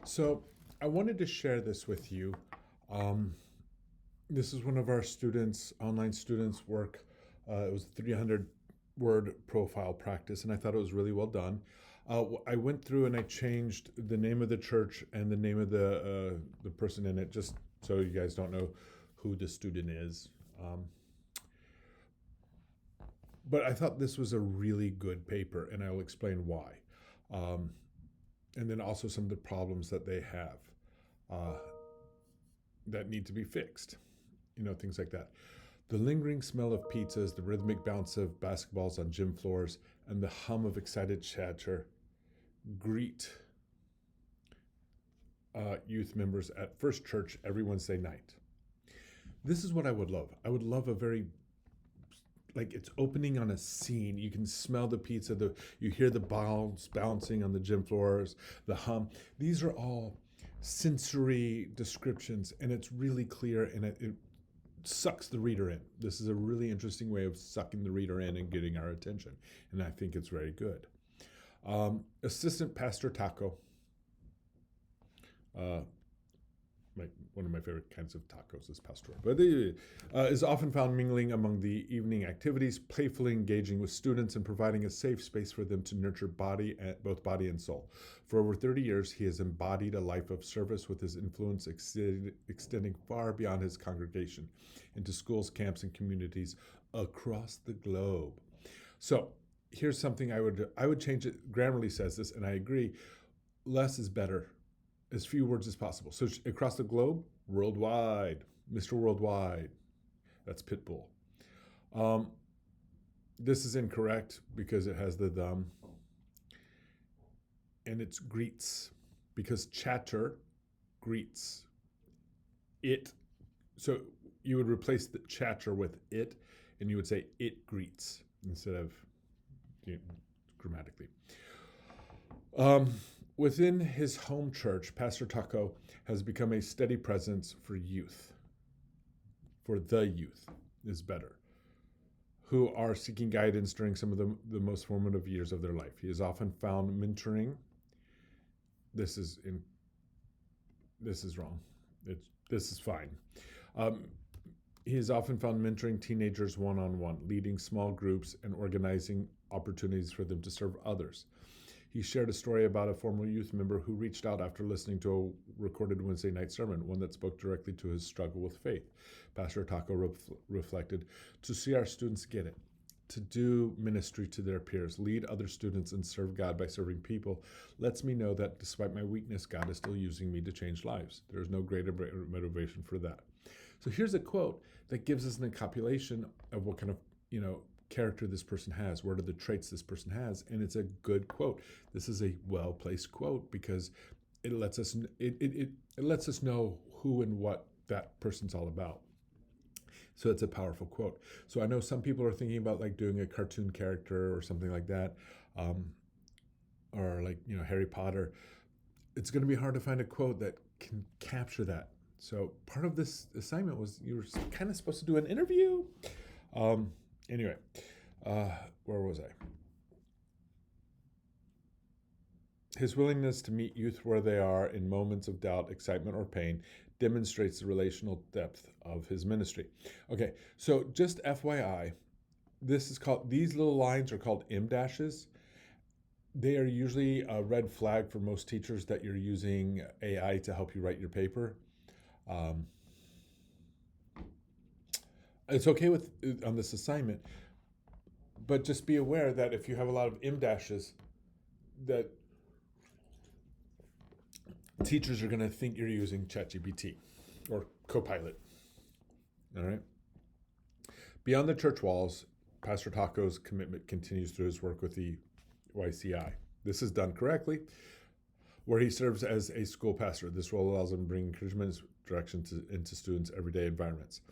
So I wanted to share this with you. Um, this is one of our students, online students' work. It was a 300 word profile practice, and I thought it was really well done. I went through and I changed the name of the church and the name of the person in it, just so you guys don't know who the student is. Um, but I thought this was a really good paper, and I'll explain why. Um, and then also some of the problems that they have uh, that need to be fixed. Things like that. The lingering smell of pizzas, the rhythmic bounce of basketballs on gym floors, and the hum of excited chatter greet youth members at First Church every Wednesday night. This is what I would love. I would love a very like it's opening on a scene. You can smell the pizza. You hear the balls bouncing on the gym floors, the hum. These are all sensory descriptions, and it's really clear, and it sucks the reader in. This is a really interesting way of sucking the reader in and getting our attention, and I think it's very good. Assistant Pastor Taco, uh, one of my favorite kinds of tacos is pastor, but is often found mingling among the evening activities, playfully engaging with students and providing a safe space for them to nurture both body and soul. For over 30 years, he has embodied a life of service with his influence extending far beyond his congregation into schools, camps, and communities across the globe. So here's something I would change it. Grammarly says this, and I agree. Less is better, as few words as possible. So across the globe, worldwide, Mr. Worldwide. That's Pitbull. Um, this is incorrect because it has the thumb, and it's greets because chatter greets it. So you would replace the chatter with it, and you would say it greets instead of grammatically. Um, Within his home church, Pastor Taco has become a steady presence for youth, for the youth is better, who are seeking guidance during some of the most formative years of their life. He is often found mentoring. This is wrong. This is fine. Um, he is often found mentoring teenagers one-on-one, leading small groups, and organizing opportunities for them to serve others. He shared a story about a former youth member who reached out after listening to a recorded Wednesday night sermon, one that spoke directly to his struggle with faith. Pastor Taco reflected, to see our students get it, to do ministry to their peers, lead other students, and serve God by serving people, lets me know that despite my weakness, God is still using me to change lives. There is no greater motivation for that. So here's a quote that gives us an encapsulation of what kind of, character this person has, what are the traits this person has, and it's a good quote. This is a well-placed quote because it lets us lets us know who and what that person's all about. So it's a powerful quote. So I know some people are thinking about like doing a cartoon character or something like that, or like Harry Potter. It's going to be hard to find a quote that can capture that. So part of this assignment was you were kind of supposed to do an interview. Anyway, where was I? His willingness to meet youth where they are in moments of doubt, excitement, or pain demonstrates the relational depth of his ministry. Okay, so just FYI, these little lines are called M dashes. They are usually a red flag for most teachers that you're using AI to help you write your paper. It's okay with on this assignment, but just be aware that if you have a lot of M dashes, that teachers are going to think you're using ChatGPT or Copilot. All right. Beyond the church walls, Pastor Taco's commitment continues through his work with the YCI. This is done correctly, where he serves as a school pastor. This role allows him to bring encouragement and direction into students' everyday environments.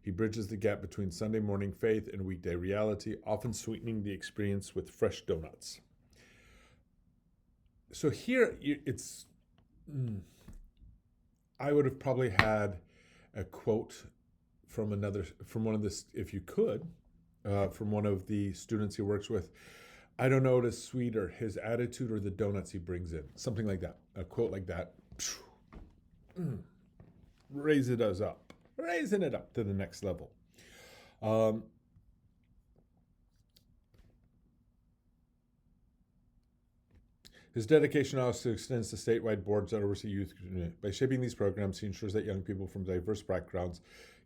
He bridges the gap between Sunday morning faith and weekday reality, often sweetening the experience with fresh donuts. So here it's, I would have probably had a quote from one of the, if you could, from one of the students he works with. I don't know what is sweeter, his attitude or the donuts he brings in. Something like that. A quote like that. Raising us up. Raising it up to the next level. His dedication also extends to statewide boards that oversee youth. By shaping these programs, he ensures that young people from diverse backgrounds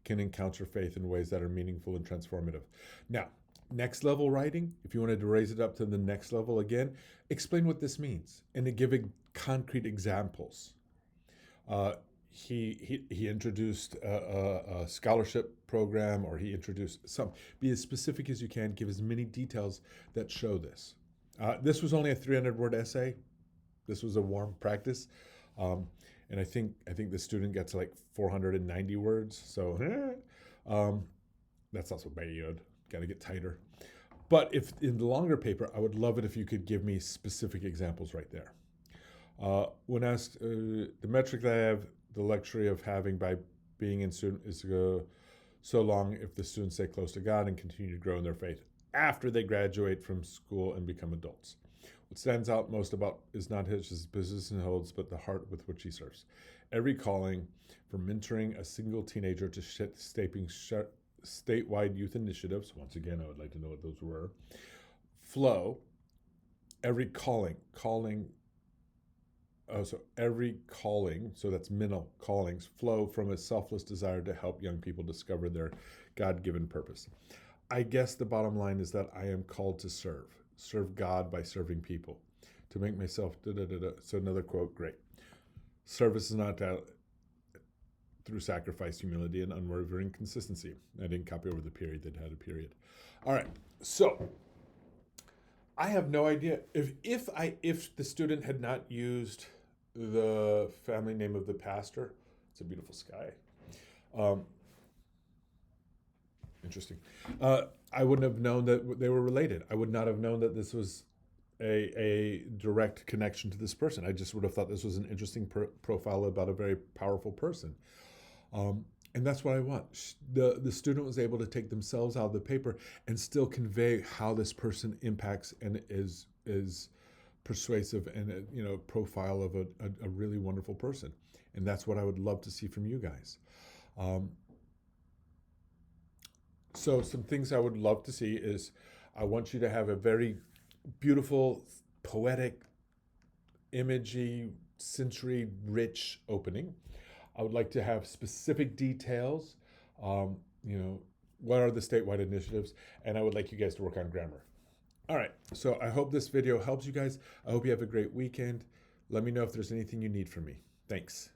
can encounter faith in ways that are meaningful and transformative. Now, next level writing, if you wanted to raise it up to the next level again, explain what this means and to give concrete examples. He introduced a scholarship program, or he introduced some. Be as specific as you can. Give as many details that show this. This was only a 300-word essay. This was a warm practice, and I think the student gets like 490 words. So that's also bad. Got to get tighter. But if in the longer paper, I would love it if you could give me specific examples right there. When asked, the metric that I have the luxury of having by being in student is to go so long if the students stay close to God and continue to grow in their faith after they graduate from school and become adults. What stands out most about is not his business and holds, but the heart with which he serves. Every calling, from mentoring a single teenager to shaping statewide youth initiatives, once again, I would like to know what those were, flow, every calling, so that's mental callings, flow from a selfless desire to help young people discover their God-given purpose. I guess the bottom line is that I am called to serve God by serving people, to make myself So another quote, great. Service is not through sacrifice, humility, and unwavering consistency. I didn't copy over the period that had a period. All right, so I have no idea if the student had not used the family name of the pastor. It's a beautiful sky. Interesting. I wouldn't have known that they were related. I would not have known that this was a direct connection to this person. I just would have thought this was an interesting profile about a very powerful person. And that's what I want. The student was able to take themselves out of the paper and still convey how this person impacts and is persuasive and profile of a really wonderful person. And that's what I would love to see from you guys. So some things I would love to see is I want you to have a very beautiful, poetic, imagey, sensory-rich opening. I would like to have specific details. What are the statewide initiatives? And I would like you guys to work on grammar. All right, so I hope this video helps you guys. I hope you have a great weekend. Let me know if there's anything you need from me. Thanks.